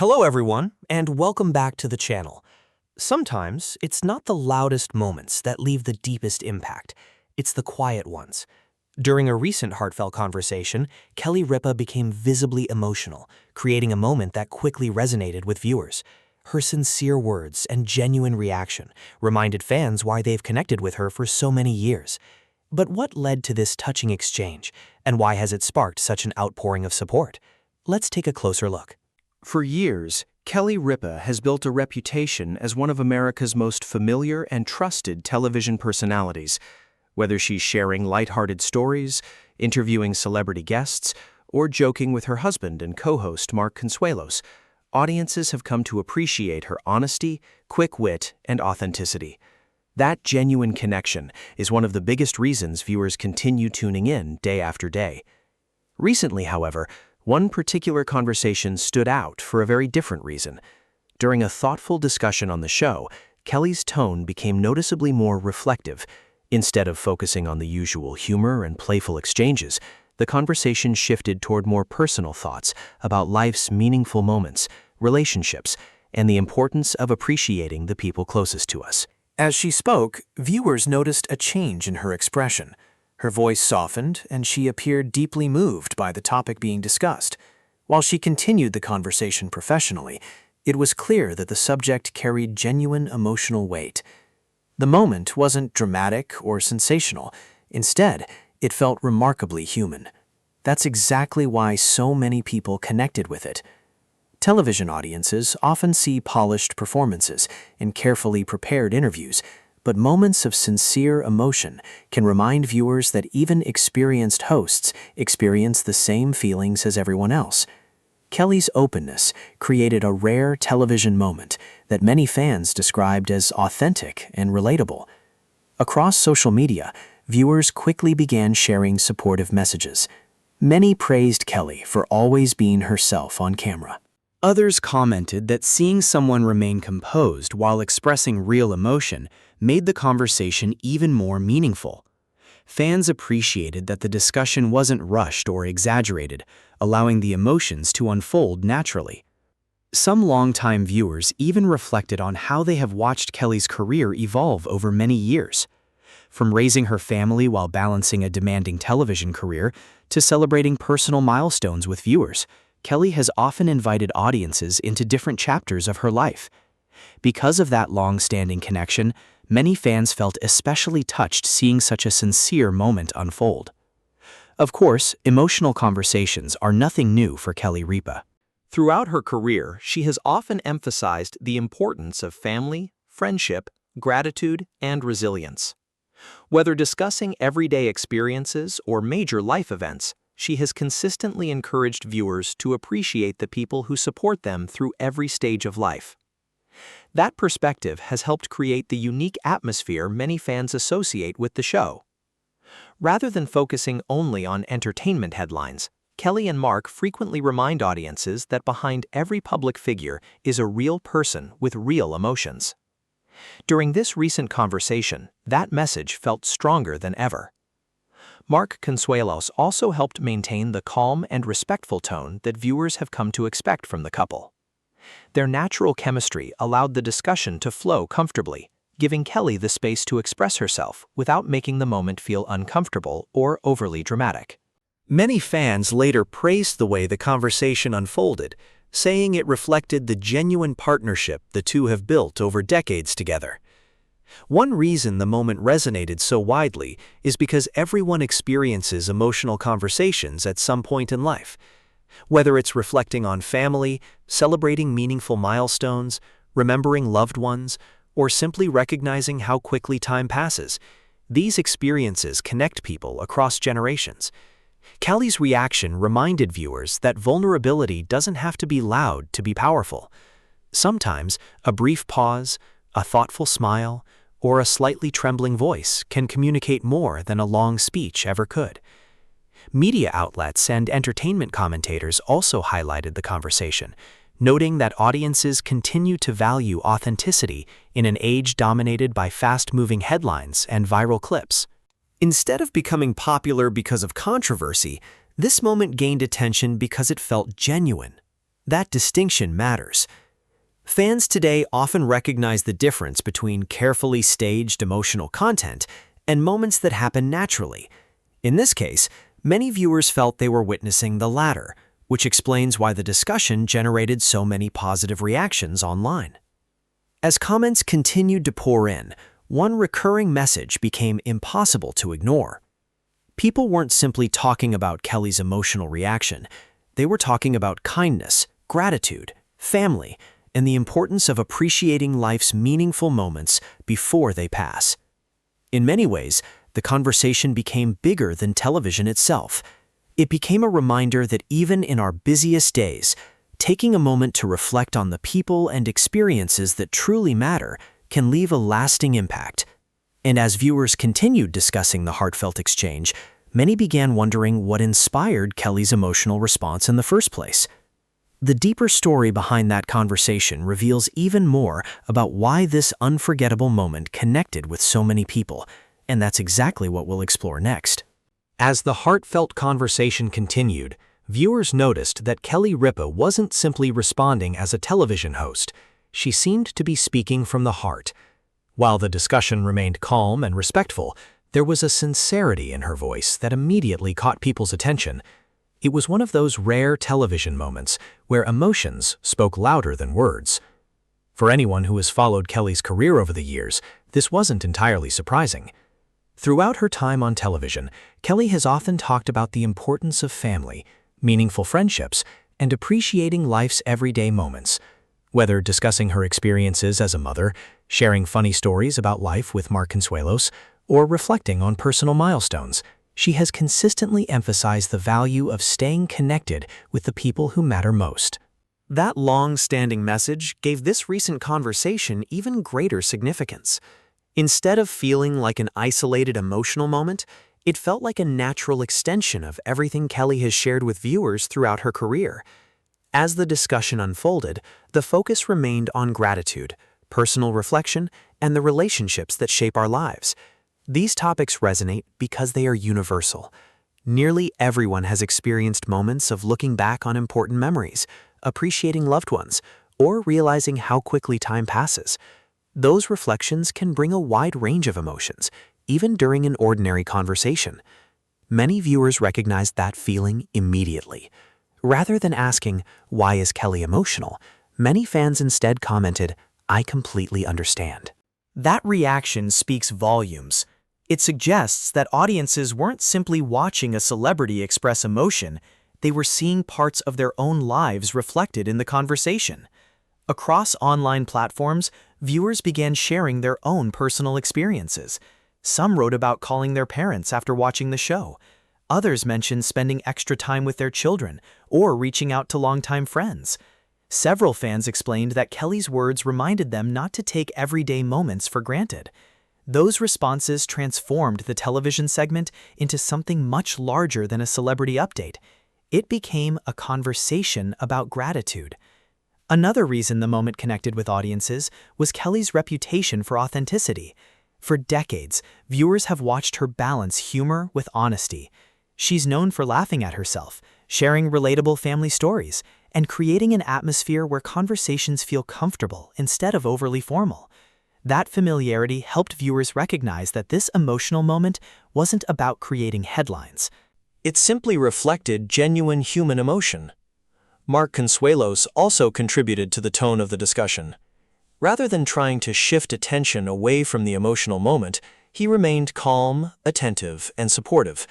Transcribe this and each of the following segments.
Hello everyone, and welcome back to the channel. Sometimes, it's not the loudest moments that leave the deepest impact. It's the quiet ones. During a recent heartfelt conversation, Kelly Ripa became visibly emotional, creating a moment that quickly resonated with viewers. Her sincere words and genuine reaction reminded fans why they've connected with her for so many years. But what led to this touching exchange, and why has it sparked such an outpouring of support? Let's take a closer look. For years, Kelly Ripa has built a reputation as one of America's most familiar and trusted television personalities. Whether she's sharing lighthearted stories, interviewing celebrity guests, or joking with her husband and co-host Mark Consuelos, audiences have come to appreciate her honesty, quick wit, and authenticity. That genuine connection is one of the biggest reasons viewers continue tuning in day after day. Recently, however, one particular conversation stood out for a very different reason. During a thoughtful discussion on the show, Kelly's tone became noticeably more reflective. Instead of focusing on the usual humor and playful exchanges, the conversation shifted toward more personal thoughts about life's meaningful moments, relationships, and the importance of appreciating the people closest to us. As she spoke, viewers noticed a change in her expression. Her voice softened, and she appeared deeply moved by the topic being discussed. While she continued the conversation professionally, it was clear that the subject carried genuine emotional weight. The moment wasn't dramatic or sensational. Instead, it felt remarkably human. That's exactly why so many people connected with it. Television audiences often see polished performances and carefully prepared interviews, but moments of sincere emotion can remind viewers that even experienced hosts experience the same feelings as everyone else. Kelly's openness created a rare television moment that many fans described as authentic and relatable. Across social media, viewers quickly began sharing supportive messages. Many praised Kelly for always being herself on camera. Others commented that seeing someone remain composed while expressing real emotion made the conversation even more meaningful. Fans appreciated that the discussion wasn't rushed or exaggerated, allowing the emotions to unfold naturally. Some longtime viewers even reflected on how they have watched Kelly's career evolve over many years. From raising her family while balancing a demanding television career to celebrating personal milestones with viewers, Kelly has often invited audiences into different chapters of her life. Because of that long-standing connection, many fans felt especially touched seeing such a sincere moment unfold. Of course, emotional conversations are nothing new for Kelly Ripa. Throughout her career, she has often emphasized the importance of family, friendship, gratitude, and resilience. Whether discussing everyday experiences or major life events, she has consistently encouraged viewers to appreciate the people who support them through every stage of life. That perspective has helped create the unique atmosphere many fans associate with the show. Rather than focusing only on entertainment headlines, Kelly and Mark frequently remind audiences that behind every public figure is a real person with real emotions. During this recent conversation, that message felt stronger than ever. Mark Consuelos also helped maintain the calm and respectful tone that viewers have come to expect from the couple. Their natural chemistry allowed the discussion to flow comfortably, giving Kelly the space to express herself without making the moment feel uncomfortable or overly dramatic. Many fans later praised the way the conversation unfolded, saying it reflected the genuine partnership the two have built over decades together. One reason the moment resonated so widely is because everyone experiences emotional conversations at some point in life. Whether it's reflecting on family, celebrating meaningful milestones, remembering loved ones, or simply recognizing how quickly time passes, these experiences connect people across generations. Kelly's reaction reminded viewers that vulnerability doesn't have to be loud to be powerful. Sometimes, a brief pause, a thoughtful smile, or a slightly trembling voice can communicate more than a long speech ever could. Media outlets and entertainment commentators also highlighted the conversation, noting that audiences continue to value authenticity in an age dominated by fast-moving headlines and viral clips. Instead of becoming popular because of controversy, this moment gained attention because it felt genuine. That distinction matters. Fans today often recognize the difference between carefully staged emotional content and moments that happen naturally. In this case, many viewers felt they were witnessing the latter, which explains why the discussion generated so many positive reactions online. As comments continued to pour in, one recurring message became impossible to ignore. People weren't simply talking about Kelly's emotional reaction. They were talking about kindness, gratitude, family, and the importance of appreciating life's meaningful moments before they pass. In many ways, the conversation became bigger than television itself. It became a reminder that even in our busiest days, taking a moment to reflect on the people and experiences that truly matter can leave a lasting impact. And as viewers continued discussing the heartfelt exchange, many began wondering what inspired Kelly's emotional response in the first place. The deeper story behind that conversation reveals even more about why this unforgettable moment connected with so many people, and that's exactly what we'll explore next. As the heartfelt conversation continued, viewers noticed that Kelly Ripa wasn't simply responding as a television host. She seemed to be speaking from the heart. While the discussion remained calm and respectful, there was a sincerity in her voice that immediately caught people's attention. It was one of those rare television moments where emotions spoke louder than words. For anyone who has followed Kelly's career over the years, this wasn't entirely surprising. Throughout her time on television, Kelly has often talked about the importance of family, meaningful friendships, and appreciating life's everyday moments. Whether discussing her experiences as a mother, sharing funny stories about life with Mark Consuelos, or reflecting on personal milestones, she has consistently emphasized the value of staying connected with the people who matter most. That long-standing message gave this recent conversation even greater significance. Instead of feeling like an isolated emotional moment, it felt like a natural extension of everything Kelly has shared with viewers throughout her career. As the discussion unfolded, the focus remained on gratitude, personal reflection, and the relationships that shape our lives. These topics resonate because they are universal. Nearly everyone has experienced moments of looking back on important memories, appreciating loved ones, or realizing how quickly time passes. Those reflections can bring a wide range of emotions, even during an ordinary conversation. Many viewers recognized that feeling immediately. Rather than asking, "Why is Kelly emotional?" many fans instead commented, "I completely understand." That reaction speaks volumes. It suggests that audiences weren't simply watching a celebrity express emotion, they were seeing parts of their own lives reflected in the conversation. Across online platforms, viewers began sharing their own personal experiences. Some wrote about calling their parents after watching the show. Others mentioned spending extra time with their children or reaching out to longtime friends. Several fans explained that Kelly's words reminded them not to take everyday moments for granted. Those responses transformed the television segment into something much larger than a celebrity update. It became a conversation about gratitude. Another reason the moment connected with audiences was Kelly's reputation for authenticity. For decades, viewers have watched her balance humor with honesty. She's known for laughing at herself, sharing relatable family stories, and creating an atmosphere where conversations feel comfortable instead of overly formal. That familiarity helped viewers recognize that this emotional moment wasn't about creating headlines. It simply reflected genuine human emotion. Mark Consuelos also contributed to the tone of the discussion. Rather than trying to shift attention away from the emotional moment, he remained calm, attentive, and supportive.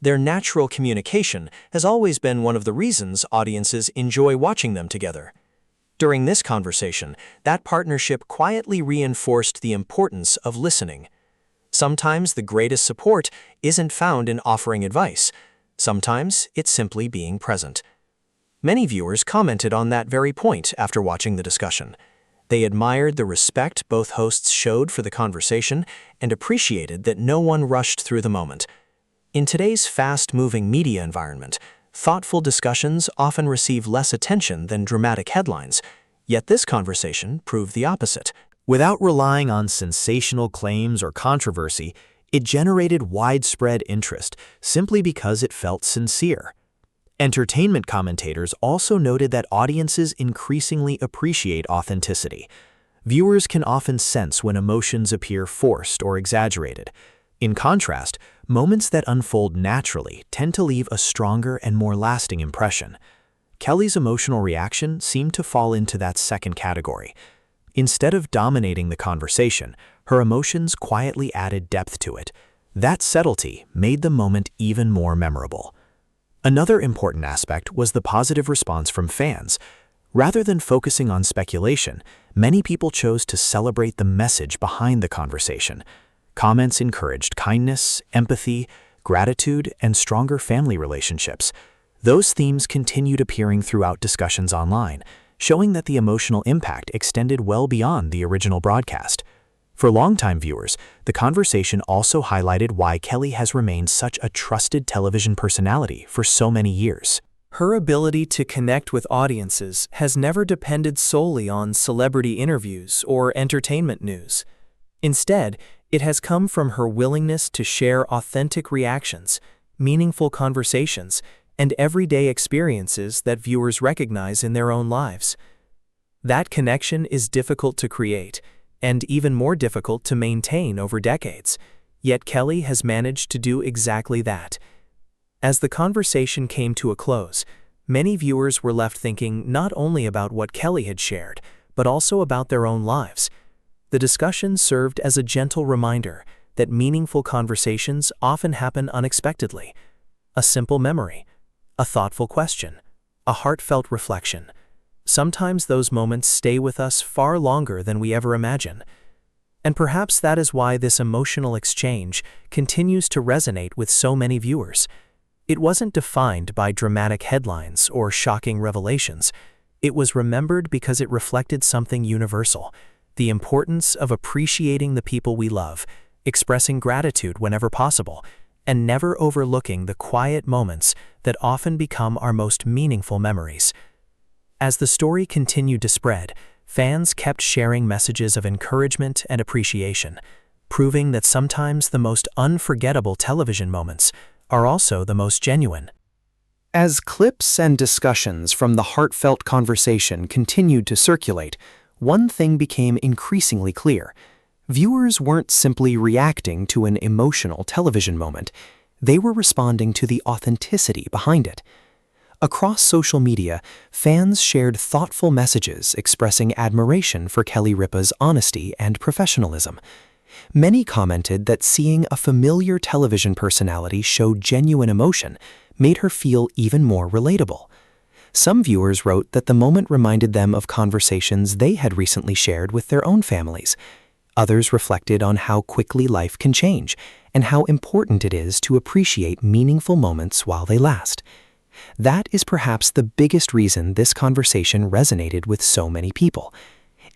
Their natural communication has always been one of the reasons audiences enjoy watching them together. During this conversation, that partnership quietly reinforced the importance of listening. Sometimes the greatest support isn't found in offering advice. Sometimes it's simply being present. Many viewers commented on that very point after watching the discussion. They admired the respect both hosts showed for the conversation and appreciated that no one rushed through the moment. In today's fast-moving media environment, thoughtful discussions often receive less attention than dramatic headlines, yet this conversation proved the opposite. Without relying on sensational claims or controversy, it generated widespread interest simply because it felt sincere. Entertainment commentators also noted that audiences increasingly appreciate authenticity. Viewers can often sense when emotions appear forced or exaggerated. In contrast, moments that unfold naturally tend to leave a stronger and more lasting impression. Kelly's emotional reaction seemed to fall into that second category. Instead of dominating the conversation, her emotions quietly added depth to it. That subtlety made the moment even more memorable. Another important aspect was the positive response from fans. Rather than focusing on speculation, many people chose to celebrate the message behind the conversation. Comments encouraged kindness, empathy, gratitude, and stronger family relationships. Those themes continued appearing throughout discussions online, showing that the emotional impact extended well beyond the original broadcast. For longtime viewers, the conversation also highlighted why Kelly has remained such a trusted television personality for so many years. Her ability to connect with audiences has never depended solely on celebrity interviews or entertainment news. Instead, it has come from her willingness to share authentic reactions, meaningful conversations, and everyday experiences that viewers recognize in their own lives. That connection is difficult to create, and even more difficult to maintain over decades, yet Kelly has managed to do exactly that. As the conversation came to a close, many viewers were left thinking not only about what Kelly had shared, but also about their own lives. The discussion served as a gentle reminder that meaningful conversations often happen unexpectedly. A simple memory, a thoughtful question, a heartfelt reflection. Sometimes those moments stay with us far longer than we ever imagine. And perhaps that is why this emotional exchange continues to resonate with so many viewers. It wasn't defined by dramatic headlines or shocking revelations. It was remembered because it reflected something universal: the importance of appreciating the people we love, expressing gratitude whenever possible, and never overlooking the quiet moments that often become our most meaningful memories. As the story continued to spread, fans kept sharing messages of encouragement and appreciation, proving that sometimes the most unforgettable television moments are also the most genuine. As clips and discussions from the heartfelt conversation continued to circulate, one thing became increasingly clear. Viewers weren't simply reacting to an emotional television moment. They were responding to the authenticity behind it. Across social media, fans shared thoughtful messages expressing admiration for Kelly Ripa's honesty and professionalism. Many commented that seeing a familiar television personality show genuine emotion made her feel even more relatable. Some viewers wrote that the moment reminded them of conversations they had recently shared with their own families. Others reflected on how quickly life can change and how important it is to appreciate meaningful moments while they last. That is perhaps the biggest reason this conversation resonated with so many people.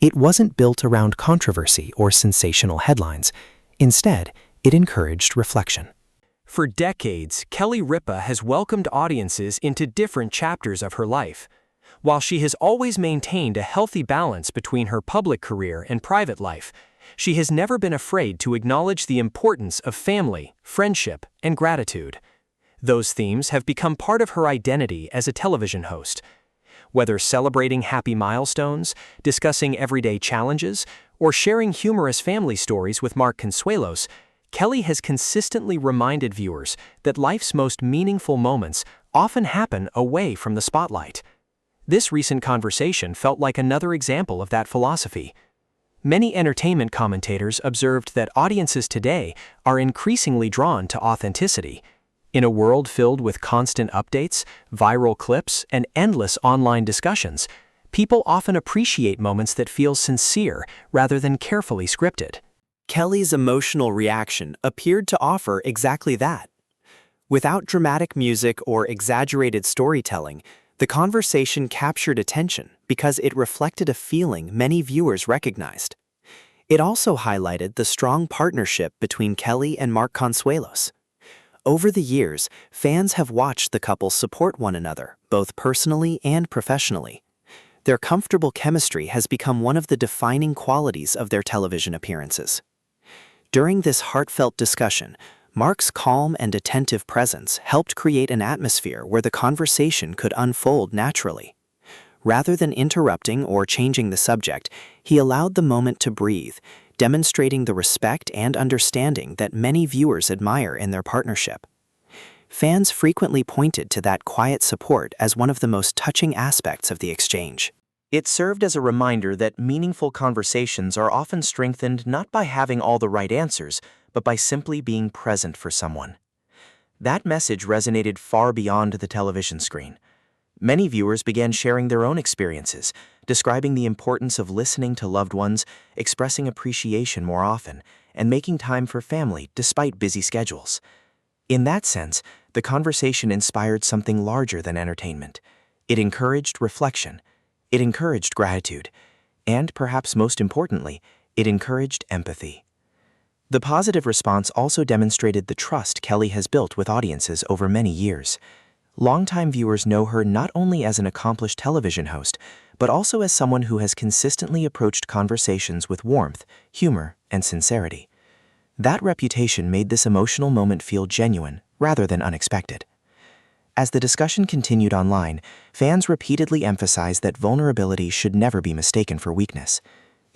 It wasn't built around controversy or sensational headlines. Instead, it encouraged reflection. For decades, Kelly Ripa has welcomed audiences into different chapters of her life. While she has always maintained a healthy balance between her public career and private life, she has never been afraid to acknowledge the importance of family, friendship, and gratitude. Those themes have become part of her identity as a television host. Whether celebrating happy milestones, discussing everyday challenges, or sharing humorous family stories with Mark Consuelos, Kelly has consistently reminded viewers that life's most meaningful moments often happen away from the spotlight. This recent conversation felt like another example of that philosophy. Many entertainment commentators observed that audiences today are increasingly drawn to authenticity. In a world filled with constant updates, viral clips, and endless online discussions, people often appreciate moments that feel sincere rather than carefully scripted. Kelly's emotional reaction appeared to offer exactly that. Without dramatic music or exaggerated storytelling, the conversation captured attention because it reflected a feeling many viewers recognized. It also highlighted the strong partnership between Kelly and Mark Consuelos. Over the years, fans have watched the couple support one another, both personally and professionally. Their comfortable chemistry has become one of the defining qualities of their television appearances. During this heartfelt discussion, Mark's calm and attentive presence helped create an atmosphere where the conversation could unfold naturally. Rather than interrupting or changing the subject, he allowed the moment to breathe, demonstrating the respect and understanding that many viewers admire in their partnership. Fans frequently pointed to that quiet support as one of the most touching aspects of the exchange. It served as a reminder that meaningful conversations are often strengthened not by having all the right answers, but by simply being present for someone. That message resonated far beyond the television screen. Many viewers began sharing their own experiences, describing the importance of listening to loved ones, expressing appreciation more often, and making time for family despite busy schedules. In that sense, the conversation inspired something larger than entertainment. It encouraged reflection. It encouraged gratitude. And, perhaps most importantly, it encouraged empathy. The positive response also demonstrated the trust Kelly has built with audiences over many years. Longtime viewers know her not only as an accomplished television host, but also as someone who has consistently approached conversations with warmth, humor, and sincerity. That reputation made this emotional moment feel genuine rather than unexpected. As the discussion continued online, fans repeatedly emphasized that vulnerability should never be mistaken for weakness.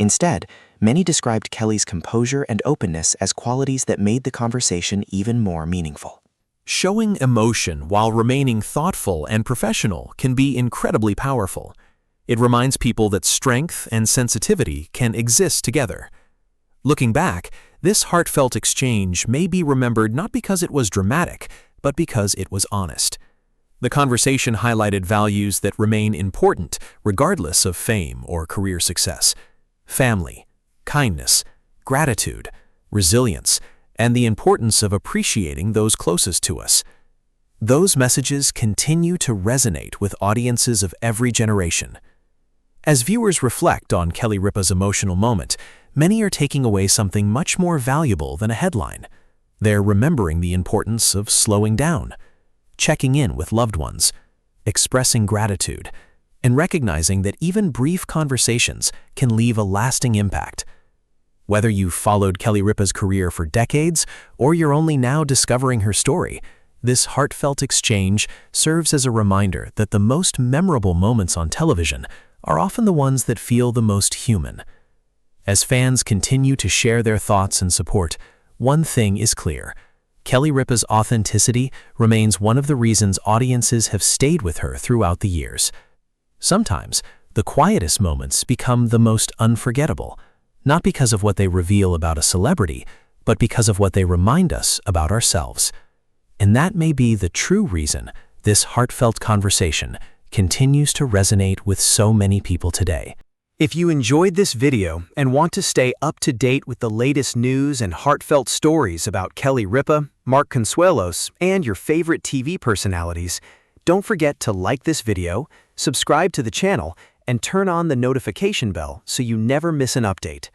Instead, many described Kelly's composure and openness as qualities that made the conversation even more meaningful. Showing emotion while remaining thoughtful and professional can be incredibly powerful. It reminds people that strength and sensitivity can exist together. Looking back, this heartfelt exchange may be remembered not because it was dramatic, but because it was honest. The conversation highlighted values that remain important regardless of fame or career success: family, kindness, gratitude, resilience, and the importance of appreciating those closest to us. Those messages continue to resonate with audiences of every generation. As viewers reflect on Kelly Ripa's emotional moment, many are taking away something much more valuable than a headline. They're remembering the importance of slowing down, checking in with loved ones, expressing gratitude, and recognizing that even brief conversations can leave a lasting impact. Whether you've followed Kelly Ripa's career for decades or you're only now discovering her story, this heartfelt exchange serves as a reminder that the most memorable moments on television are often the ones that feel the most human. As fans continue to share their thoughts and support, one thing is clear: Kelly Ripa's authenticity remains one of the reasons audiences have stayed with her throughout the years. Sometimes, the quietest moments become the most unforgettable, not because of what they reveal about a celebrity, but because of what they remind us about ourselves. And that may be the true reason this heartfelt conversation continues to resonate with so many people today. If you enjoyed this video and want to stay up to date with the latest news and heartfelt stories about Kelly Ripa, Mark Consuelos, and your favorite TV personalities, don't forget to like this video, subscribe to the channel, and turn on the notification bell so you never miss an update.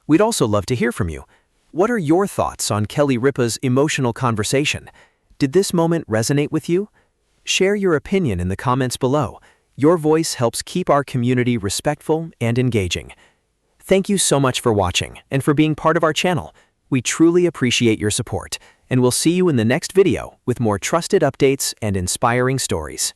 We'd also love to hear from you. What are your thoughts on Kelly Ripa's emotional conversation? Did this moment resonate with you? Share your opinion in the comments below. Your voice helps keep our community respectful and engaging. Thank you so much for watching and for being part of our channel. We truly appreciate your support, and we'll see you in the next video with more trusted updates and inspiring stories.